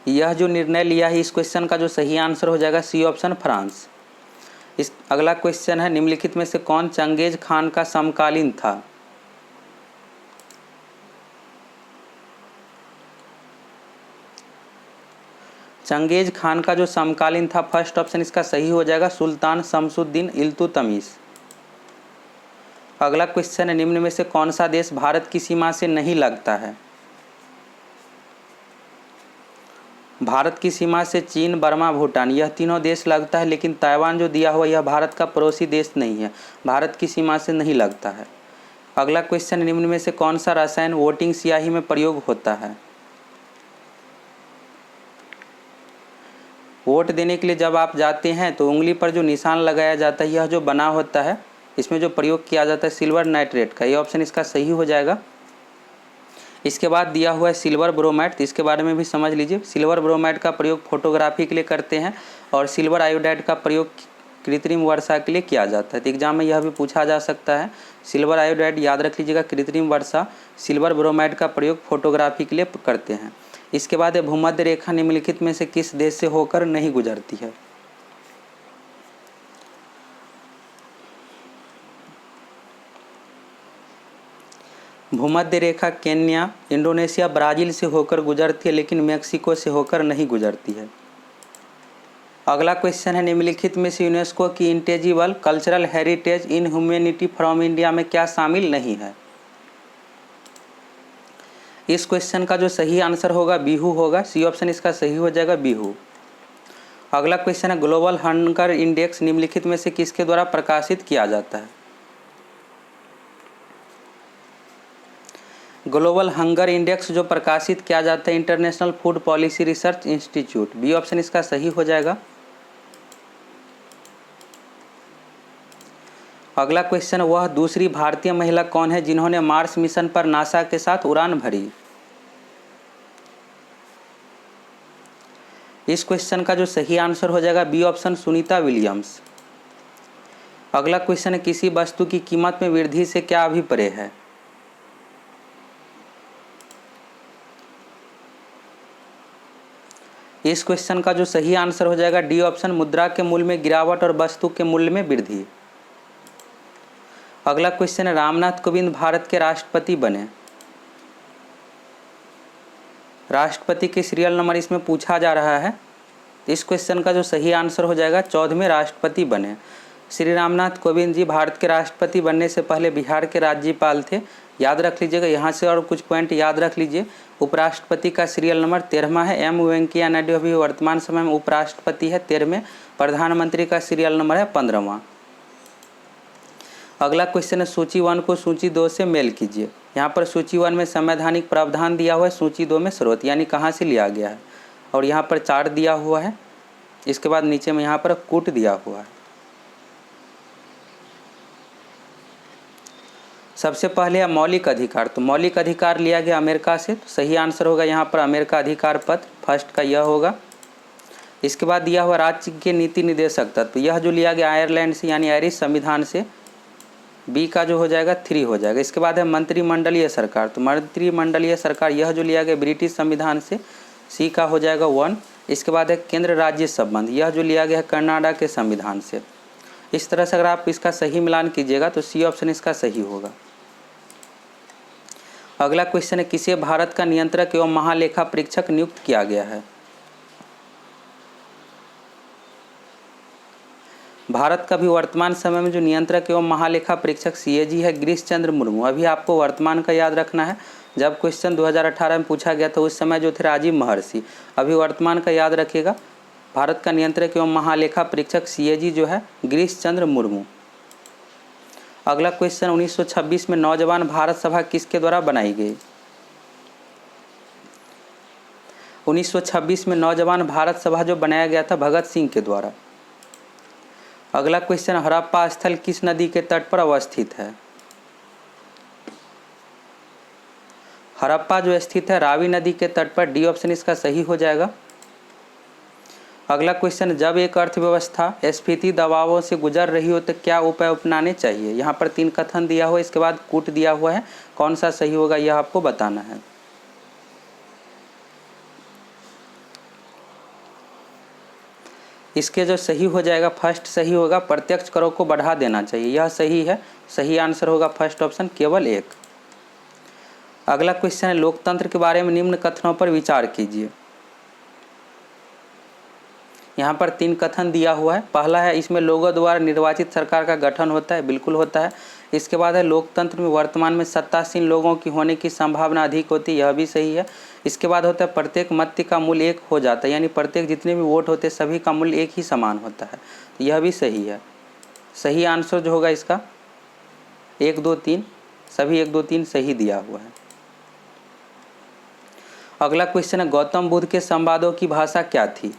यह जो निर्णय लिया है इस क्वेश्चन का जो सही आंसर हो जाएगा सी ऑप्शन फ्रांस। इस अगला क्वेश्चन है निम्नलिखित में से कौन चंगेज खान का समकालीन था। चंगेज खान का जो समकालीन था, फर्स्ट ऑप्शन इसका सही हो जाएगा सुल्तान शमसुद्दीन इल्तुतमिश। अगला क्वेश्चन है निम्न में से कौन सा देश भारत की सीमा से नहीं लगता है। भारत की सीमा से चीन, बर्मा, भूटान यह तीनों देश लगता है, लेकिन ताइवान जो दिया हुआ यह भारत का पड़ोसी देश नहीं है, भारत की सीमा से नहीं लगता है। अगला क्वेश्चन निम्न में से कौन सा रसायन वोटिंग स्याही में प्रयोग होता है। वोट देने के लिए जब आप जाते हैं तो उंगली पर जो निशान लगाया जाता है, यह जो बना होता है, इसमें जो प्रयोग किया जाता है सिल्वर नाइट्रेट का, यह ऑप्शन इसका सही हो जाएगा। इसके बाद दिया हुआ है सिल्वर ब्रोमाइड, तो इसके बारे में भी समझ लीजिए। सिल्वर ब्रोमाइड का प्रयोग फोटोग्राफी के लिए करते हैं और सिल्वर आयोडाइड का प्रयोग कृत्रिम वर्षा के लिए किया जाता है। तो एग्जाम में यह भी पूछा जा सकता है। सिल्वर आयोडाइड याद रख लीजिएगा, कृत्रिम वर्षा, सिल्वर ब्रोमाइड का प्रयोग फोटोग्राफी के लिए करते हैं। इसके बाद है भूमध्य रेखा निम्नलिखित में से किस देश से होकर नहीं गुजरती है। भूमध्य रेखा केन्या, इंडोनेशिया, ब्राज़ील से होकर गुजरती है, लेकिन मेक्सिको से होकर नहीं गुजरती है। अगला क्वेश्चन है निम्नलिखित में से यूनेस्को की intangible cultural heritage in humanity from India में क्या शामिल नहीं है। इस क्वेश्चन का जो सही आंसर होगा बिहू होगा, सी ऑप्शन इसका सही हो जाएगा बिहू। अगला क्वेश्चन है ग्लोबल हंगर इंडेक्स निम्नलिखित में से किसके द्वारा प्रकाशित किया जाता है। ग्लोबल हंगर इंडेक्स जो प्रकाशित किया जाता है international food policy research institute, B option इसका सही हो जाएगा। अगला क्वेश्चन, वह दूसरी भारतीय महिला कौन है जिन्होंने मार्स मिशन पर नासा के साथ उड़ान भरी? इस क्वेश्चन का जो सही आंसर हो जाएगा बी ऑप्शन, सुनीता विलियम्स। अगला क्वेश्चन है, किसी वस्तु की कीमत में वृद्धि से क्या अभिप्राय है? इस क्वेश्चन का जो सही आंसर हो जाएगा डी ऑप्शन, मुद्रा के मूल्य में गिरावट और वस्तु के मूल्य में वृद्धि। अगला क्वेश्चन है, रामनाथ कोविंद भारत के राष्ट्रपति बने। राष्ट्रपति के सीरियल नंबर इसमें पूछा जा रहा है। इस क्वेश्चन का जो सही आंसर हो जाएगा 14वें राष्ट्रपति बने। श्री रामनाथ कोविंद जी भारत के राष्ट्रपति बनने से पहले बिहार के राज्यपाल थे। याद रख लीजिएगा, यहाँ से और कुछ पॉइंट याद रख लीजिए। उपराष्ट्रपति का सीरियल नंबर 13वां है। एम वेंकैया नायडू अभी वर्तमान समय में उपराष्ट्रपति है 13वें। प्रधानमंत्री का सीरियल नंबर है 15वां। अगला क्वेश्चन है, सूची 1 को सूची 2 से मेल कीजिए। यहाँ पर सूची 1 में संवैधानिक प्रावधान दिया हुआ है, सूची 2 में स्रोत यानी कहाँ से लिया गया है, और यहाँ पर चार्ट दिया हुआ है। इसके बाद नीचे में यहाँ पर कूट दिया हुआ है। सबसे पहले है मौलिक अधिकार, तो मौलिक अधिकार लिया गया अमेरिका से, तो सही आंसर होगा यहाँ पर अमेरिका अधिकार पत्र, फर्स्ट का यह होगा। इसके बाद दिया हुआ राज्य के नीति निदेशक तत्व, यह जो लिया गया आयरलैंड से यानी आयरिश संविधान से, बी का जो हो जाएगा 3 हो जाएगा। इसके बाद है मंत्रिमंडलीय सरकार, तो मंत्रिमंडलीय सरकार यह जो लिया गया ब्रिटिश संविधान से, सी का हो जाएगा 1। इसके बाद है केंद्र राज्य संबंध, यह जो लिया गया है कनाडा के संविधान से। इस तरह से अगर आप इसका सही मिलान कीजिएगा तो सी ऑप्शन इसका सही होगा। अगला क्वेश्चन है, किसे भारत का नियंत्रक एवं महालेखा परीक्षक नियुक्त किया गया है? भारत का भी वर्तमान समय में जो नियंत्रक एवं महालेखा परीक्षक सीएजी है गिरीश चंद्र मुर्मू। अभी आपको वर्तमान का याद रखना है, जब क्वेश्चन 2018 में पूछा गया था उस समय जो थे राजीव महर्षि। अभी वर्तमान का याद रखिएगा, भारत का नियंत्रक एवं महालेखा परीक्षक सीएजी जो है गिरीश चंद्र मुर्मू। अगला क्वेश्चन, 1926 में नौजवान भारत सभा किसके द्वारा बनाई गई? 1926 में नौजवान भारत सभा जो बनाया गया था भगत सिंह के द्वारा। अगला क्वेश्चन, हड़प्पा स्थल किस नदी के तट पर अवस्थित है? हड़प्पा जो स्थित है रावी नदी के तट पर, डी ऑप्शन इसका सही हो जाएगा। अगला क्वेश्चन, जब एक अर्थव्यवस्था स्फीति दबावों से गुजर रही हो तो क्या उपाय अपनाने चाहिए? यहाँ पर 3 कथन दिया हुआ है, इसके बाद कूट दिया हुआ है, कौन सा सही होगा यह आपको बताना है। इसके जो सही हो जाएगा फर्स्ट सही होगा, प्रत्यक्ष करों को बढ़ा देना चाहिए, यह सही है। सही आंसर होगा फर्स्ट ऑप्शन, केवल 1। अगला क्वेश्चन है, लोकतंत्र के बारे में निम्न कथनों पर विचार कीजिए। यहाँ पर 3 कथन दिया हुआ है। पहला है, इसमें लोगों द्वारा निर्वाचित सरकार का गठन होता है, बिल्कुल होता है। इसके बाद है, लोकतंत्र में वर्तमान में सत्तासीन लोगों की होने की संभावना अधिक होती है, यह भी सही है। इसके बाद होता है, प्रत्येक मत का मूल्य 1 हो जाता है, यानी प्रत्येक जितने भी वोट होते हैं सभी का मूल्य 1 ही समान होता है, तो यह भी सही है। सही आंसर जो होगा इसका 1 2 3, सभी 1 2 3 सही दिया हुआ है। अगला क्वेश्चन है, गौतम बुद्ध के संवादों की भाषा क्या थी?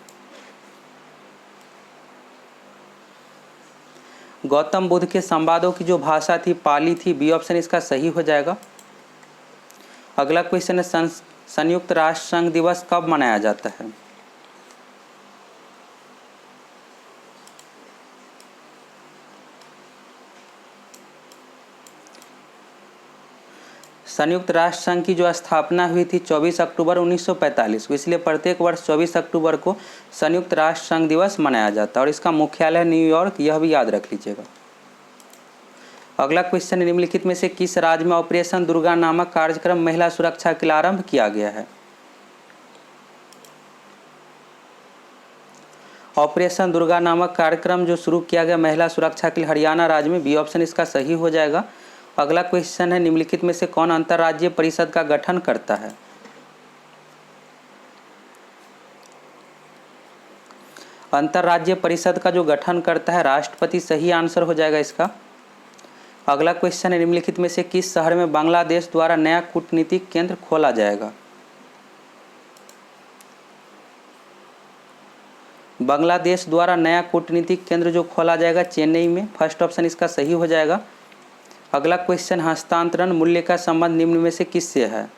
गौतम बुद्ध के संवादों की जो भाषा थी पाली थी, बी ऑप्शन इसका सही हो जाएगा। अगला क्वेश्चन है, संयुक्त राष्ट्र संघ दिवस कब मनाया जाता है? संयुक्त राष्ट्र संघ की जो स्थापना हुई थी 24 अक्टूबर 1945 को, इसलिए प्रत्येक वर्ष 24 अक्टूबर को संयुक्त राष्ट्र संघ दिवस मनाया जाता है और इसका मुख्यालय न्यूयॉर्क, यह भी याद रख लीजिएगा। अगला क्वेश्चन, निम्नलिखित में से किस राज्य में ऑपरेशन दुर्गा नामक कार्यक्रम महिला सुरक्षा के लिए आरंभ किया गया है? ऑपरेशन दुर्गा नामक कार्यक्रम जो शुरू किया गया महिला सुरक्षा के लिए हरियाणा राज्य में, बी ऑप्शन इसका सही हो जाएगा। अगला क्वेश्चन है, निम्नलिखित में से कौन अंतर्राज्यीय परिषद का गठन करता है? अंतर्राज्यीय परिषद का जो गठन करता है राष्ट्रपति, सही आंसर हो जाएगा इसका। अगला क्वेश्चन है, निम्नलिखित में से किस शहर में बांग्लादेश द्वारा नया कूटनीतिक केंद्र खोला जाएगा? बांग्लादेश द्वारा नया कूटनीतिक केंद्र जो खोला जाएगा चेन्नई में, फर्स्ट ऑप्शन इसका सही हो जाएगा। अगला क्वेश्चन, हस्तांतरण मूल्य का संबंध निम्न में से किससे है?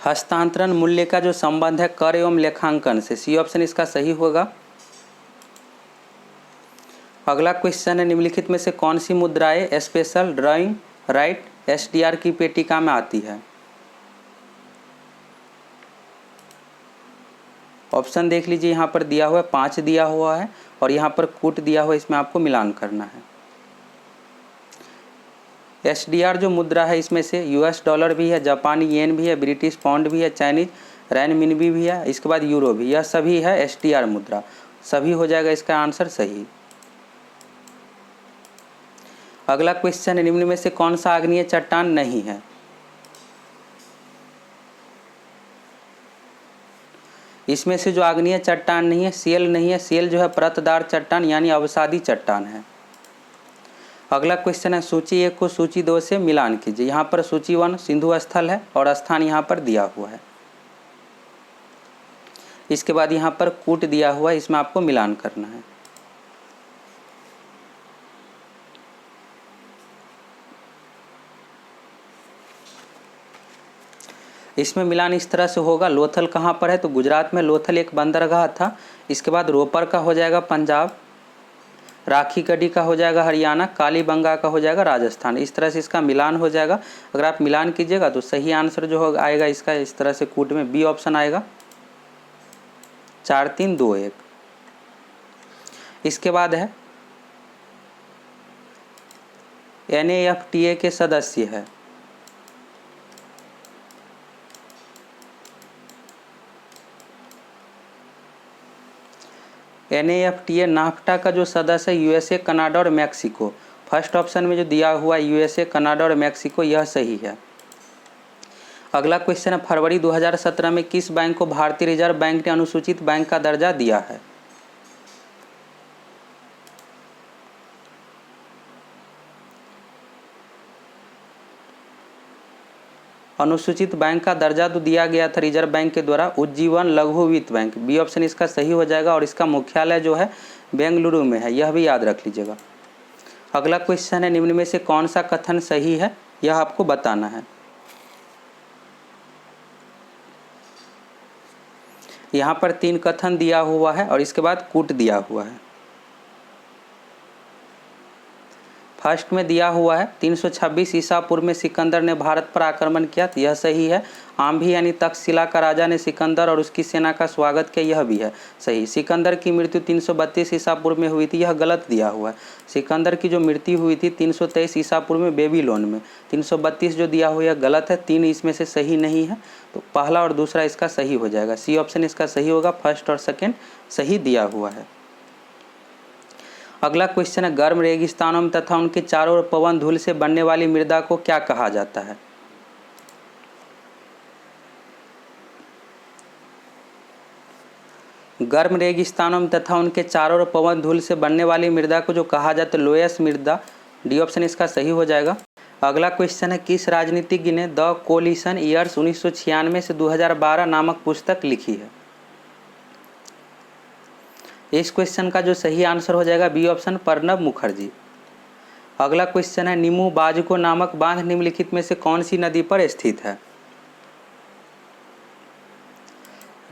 हस्तांतरण मूल्य का जो संबंध है कर एवं लेखांकन से, सी ऑप्शन इसका सही होगा। अगला क्वेश्चन है, निम्नलिखित में से कौन सी मुद्राएं स्पेशल ड्राइंग राइट एसडीआर की पेटिका में आती है? ऑप्शन देख लीजिए, यहाँ पर दिया हुआ है 5 दिया हुआ है और यहाँ पर कूट दिया हुआ है, इसमें आपको मिलान करना है। एसडीआर जो मुद्रा है इसमें से यूएस डॉलर भी है, जापानी येन भी है, ब्रिटिश पाउंड भी है, चाइनीज रैनमिनबी भी है, इसके बाद यूरो भी, यह सभी है एसडीआर मुद्रा, सभी हो जाएगा इसका आंसर सही। अगला क्वेश्चन है, निम्न में से कौन सा आग्नेय चट्टान नहीं है? इसमें से जो आग्नेय चट्टान नहीं है, सेल नहीं है, सेल जो है परतदार चट्टान यानी अवसादी चट्टान है। अगला क्वेश्चन है, सूची 1 को सूची 2 से मिलान कीजिए। यहाँ पर सूची 1 सिंधु स्थल है और स्थान यहाँ पर दिया हुआ है। इसके बाद यहाँ पर कूट दिया हुआ है, इसमें आपको मिलान करना है। इसमें मिलान इस तरह से होगा, लोथल कहाँ पर है तो गुजरात में लोथल एक बंदरगाह था। इसके बाद रोपर का हो जाएगा पंजाब, राखी गढ़ी का हो जाएगा हरियाणा, कालीबंगा का हो जाएगा राजस्थान। इस तरह से इसका मिलान हो जाएगा। अगर आप मिलान कीजिएगा तो सही आंसर जो होगा आएगा इसका इस तरह से कूट में बी ऑप्शन आएगा 4321। इसके बाद है NAFTA के सदस्य है NAFTA नाफ्टा का जो सदस्य है यूएसए, कनाडा और मैक्सिको। फर्स्ट ऑप्शन में जो दिया हुआ है यूएसए, कनाडा और मैक्सिको, यह सही है। अगला क्वेश्चन है, फरवरी 2017 में किस बैंक को भारतीय रिजर्व बैंक ने अनुसूचित बैंक का दर्जा दिया है? अनुसूचित बैंक का दर्जा तो दिया गया था रिजर्व बैंक के द्वारा उज्जीवन लघु वित्त बैंक, बी ऑप्शन इसका सही हो जाएगा और इसका मुख्यालय जो है बेंगलुरु में है, यह भी याद रख लीजिएगा। अगला क्वेश्चन है, निम्न में से कौन सा कथन सही है, यह आपको बताना है। यहाँ पर 3 कथन दिया हुआ है और इसके बाद कूट दिया हुआ है। फर्स्ट में दिया हुआ है 326 ईसा पूर्व में सिकंदर ने भारत पर आक्रमण किया, तो यह सही है। आम्भी यानी तक्षशिला का राजा ने सिकंदर और उसकी सेना का स्वागत किया, यह भी है सही। सिकंदर की मृत्यु 332 ईसा पूर्व में हुई थी, यह गलत दिया हुआ है। सिकंदर की जो मृत्यु हुई थी 323 ईसा पूर्व में बेबीलोन में, 332 जो दिया हुआ है गलत है। 3 इसमें से सही नहीं है, तो पहला और दूसरा इसका सही हो जाएगा, सी ऑप्शन इसका सही होगा। फर्स्ट और सेकेंड सही दिया हुआ है। अगला क्वेश्चन है, गर्म रेगिस्तानों में तथा उनके चारों ओर पवन धूल से बनने वाली मृदा को क्या कहा जाता है? गर्म रेगिस्तानों में तथा उनके चारों ओर पवन धूल से बनने वाली मृदा को जो कहा जाता है लोएस मृदा, डी ऑप्शन इसका सही हो जाएगा। अगला क्वेश्चन है, किस राजनीतिज्ञ ने द कोलिशन ईयर्स 1996 से 2012 नामक पुस्तक लिखी है? इस क्वेश्चन का जो सही आंसर हो जाएगा बी ऑप्शन प्रणब मुखर्जी। अगला क्वेश्चन है, निमू बाजुको नामक बांध निम्नलिखित में से कौन सी नदी पर स्थित है?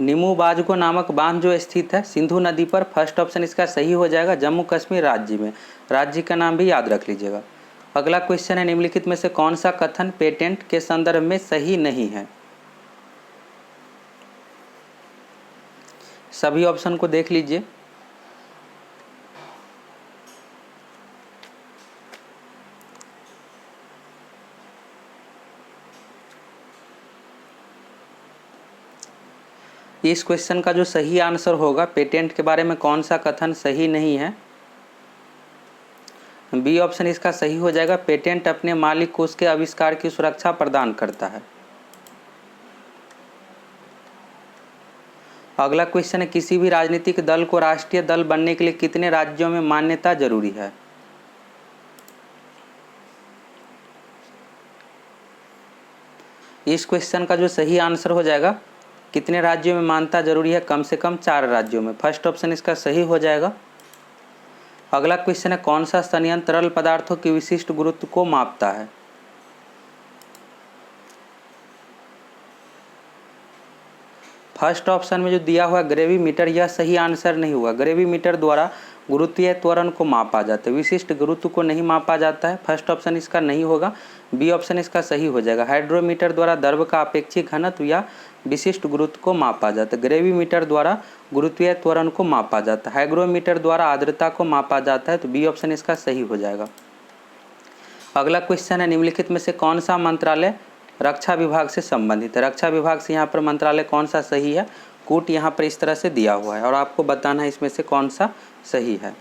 निमू बाजुको नामक बांध जो स्थित है सिंधु नदी पर, फर्स्ट ऑप्शन इसका सही हो जाएगा, जम्मू कश्मीर राज्य में। राज्य का नाम भी याद रख लीजिएगा। अगला क्वेश्चन है, निम्नलिखित में से कौन सा कथन पेटेंट के संदर्भ में सही नहीं है? सभी ऑप्शन को देख लीजिए। इस क्वेश्चन का जो सही आंसर होगा पेटेंट के बारे में कौन सा कथन सही नहीं है, बी ऑप्शन इसका सही हो जाएगा। पेटेंट अपने मालिक को उसके आविष्कार की सुरक्षा प्रदान करता है। अगला क्वेश्चन है, किसी भी राजनीतिक दल को राष्ट्रीय दल बनने के लिए कितने राज्यों में मान्यता जरूरी है? इस क्वेश्चन का जो सही आंसर हो जाएगा, कितने राज्यों में मान्यता जरूरी है? कम से कम 4 राज्यों में। फर्स्ट ऑप्शन इसका सही हो जाएगा। अगला क्वेश्चन है, कौन सा संयंत्र तरल पदार्थों के विशिष्ट गुरुत्व को मापता है? फर्स्ट ऑप्शन में जो दिया हुआ ग्रेविमीटर, यह सही आंसर नहीं हुआ। ग्रेविमीटर द्वारा गुरुत्वीय त्वरण को मापा जाता है, विशिष्ट गुरुत्व को नहीं मापा जाता है। फर्स्ट ऑप्शन इसका नहीं होगा, बी ऑप्शन इसका सही हो जाएगा। हाइड्रोमीटर द्वारा द्रव का अपेक्षिक घनत्व या विशिष्ट गुरुत्व को मापा जाता है। ग्रेविमीटर द्वारा गुरुत्वीय त्वरण को मापा जाता है। हाइग्रोमीटर द्वारा आर्द्रता को मापा जाता है, तो बी ऑप्शन इसका सही हो जाएगा। अगला क्वेश्चन है, निम्नलिखित में से कौन सा मंत्रालय रक्षा विभाग से संबंधित है? रक्षा विभाग से यहाँ पर मंत्रालय कौन सा सही है? कूट यहाँ पर इस तरह से दिया हुआ है और आपको बताना है इसमें से कौन सा सही है।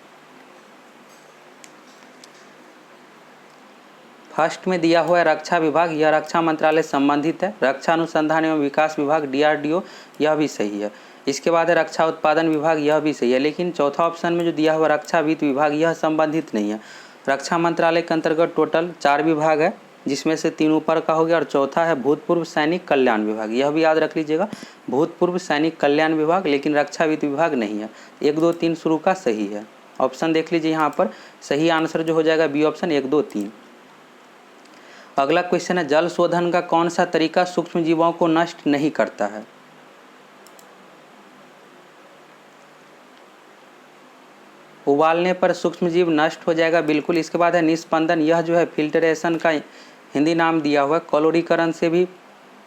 फर्स्ट में दिया हुआ है रक्षा विभाग, यह रक्षा मंत्रालय संबंधित है। रक्षा अनुसंधान एवं विकास विभाग DRDO, यह भी सही है। इसके बाद है रक्षा उत्पादन विभाग, यह भी सही है। लेकिन चौथा ऑप्शन में जो दिया हुआ रक्षा वित्त विभाग, यह संबंधित नहीं है। रक्षा मंत्रालय के अंतर्गत टोटल 4 विभाग है, जिसमें से 3 ऊपर का हो गया और चौथा है भूतपूर्व सैनिक कल्याण विभाग। यह भी याद रख लीजिएगा, भूतपूर्व सैनिक कल्याण विभाग, लेकिन रक्षा वित्त विभाग नहीं है। 1, 2, 3 शुरू का सही है। ऑप्शन देख लीजिए, यहाँ पर सही आंसर जो हो जाएगा बी ऑप्शन 1, 2, 3। अगला क्वेश्चन है, जल शोधन का कौन सा तरीका सूक्ष्म जीवों को नष्ट नहीं करता है? उबालने पर सूक्ष्म जीव नष्ट हो जाएगा, बिल्कुल। इसके बाद है निस्पंदन, यह जो है फिल्ट्रेशन का हिंदी नाम दिया हुआ है। क्लोरीकरण से भी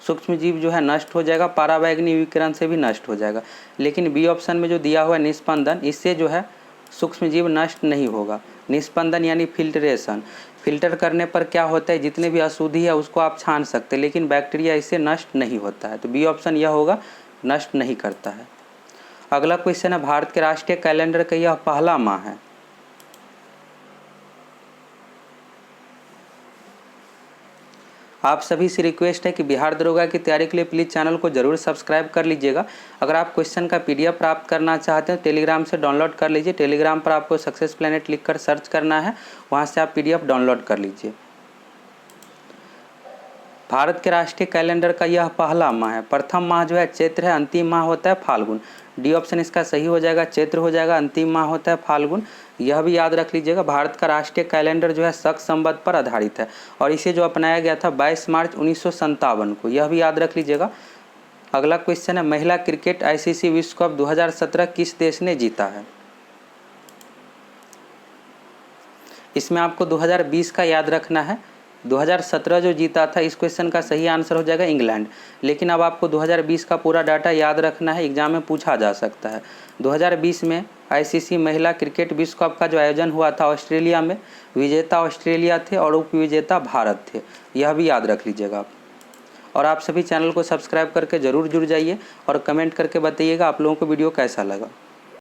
सूक्ष्म जीव जो है नष्ट हो जाएगा, पराबैंगनी विकिरण से भी नष्ट हो जाएगा। लेकिन बी ऑप्शन में जो दिया हुआ है निस्पंदन, इससे जो है सूक्ष्म जीव नष्ट नहीं होगा। निस्पंदन यानी फिल्ट्रेशन, फिल्टर करने पर क्या होता है, जितने भी अशुद्धि है उसको आप छान सकते हैं, लेकिन बैक्टीरिया इससे नष्ट नहीं होता है, तो बी ऑप्शन यह होगा, नष्ट नहीं करता है। अगला क्वेश्चन है, भारत के राष्ट्रीय कैलेंडर का यह पहला माह है। आप सभी से रिक्वेस्ट है कि बिहार दरोगा की तैयारी के लिए प्लीज़ चैनल को जरूर सब्सक्राइब कर लीजिएगा। अगर आप क्वेश्चन का PDF प्राप्त करना चाहते हैं, टेलीग्राम से डाउनलोड कर लीजिए। टेलीग्राम पर आपको सक्सेस प्लैनेट लिखकर सर्च करना है, वहाँ से आप PDF डाउनलोड कर लीजिए। भारत के राष्ट्रीय कैलेंडर का यह पहला माह है। प्रथम माह जो है चैत्र है, अंतिम माह होता है फाल्गुन। डी ऑप्शन इसका सही हो जाएगा, चैत्र हो जाएगा, अंतिम माह होता है फाल्गुन। यह भी याद रख लीजिएगा। भारत का राष्ट्रीय कैलेंडर जो है शक संवत पर आधारित है और इसे जो अपनाया गया था 22 मार्च 1957 को, यह भी याद रख लीजिएगा। अगला क्वेश्चन है, महिला क्रिकेट ICC विश्व कप 2017 किस देश ने जीता है? इसमें आपको 2020 का याद रखना है। 2017 जो जीता था, इस क्वेश्चन का सही आंसर हो जाएगा इंग्लैंड। लेकिन अब आपको 2020 का पूरा डाटा याद रखना है, एग्जाम में पूछा जा सकता है। 2020 में ICC महिला क्रिकेट विश्व कप का जो आयोजन हुआ था ऑस्ट्रेलिया में, विजेता ऑस्ट्रेलिया थे और उपविजेता भारत थे, यह भी याद रख लीजिएगा आप। और आप सभी चैनल को सब्सक्राइब करके ज़रूर जुड़ जाइए और कमेंट करके बताइएगा आप लोगों को वीडियो कैसा लगा।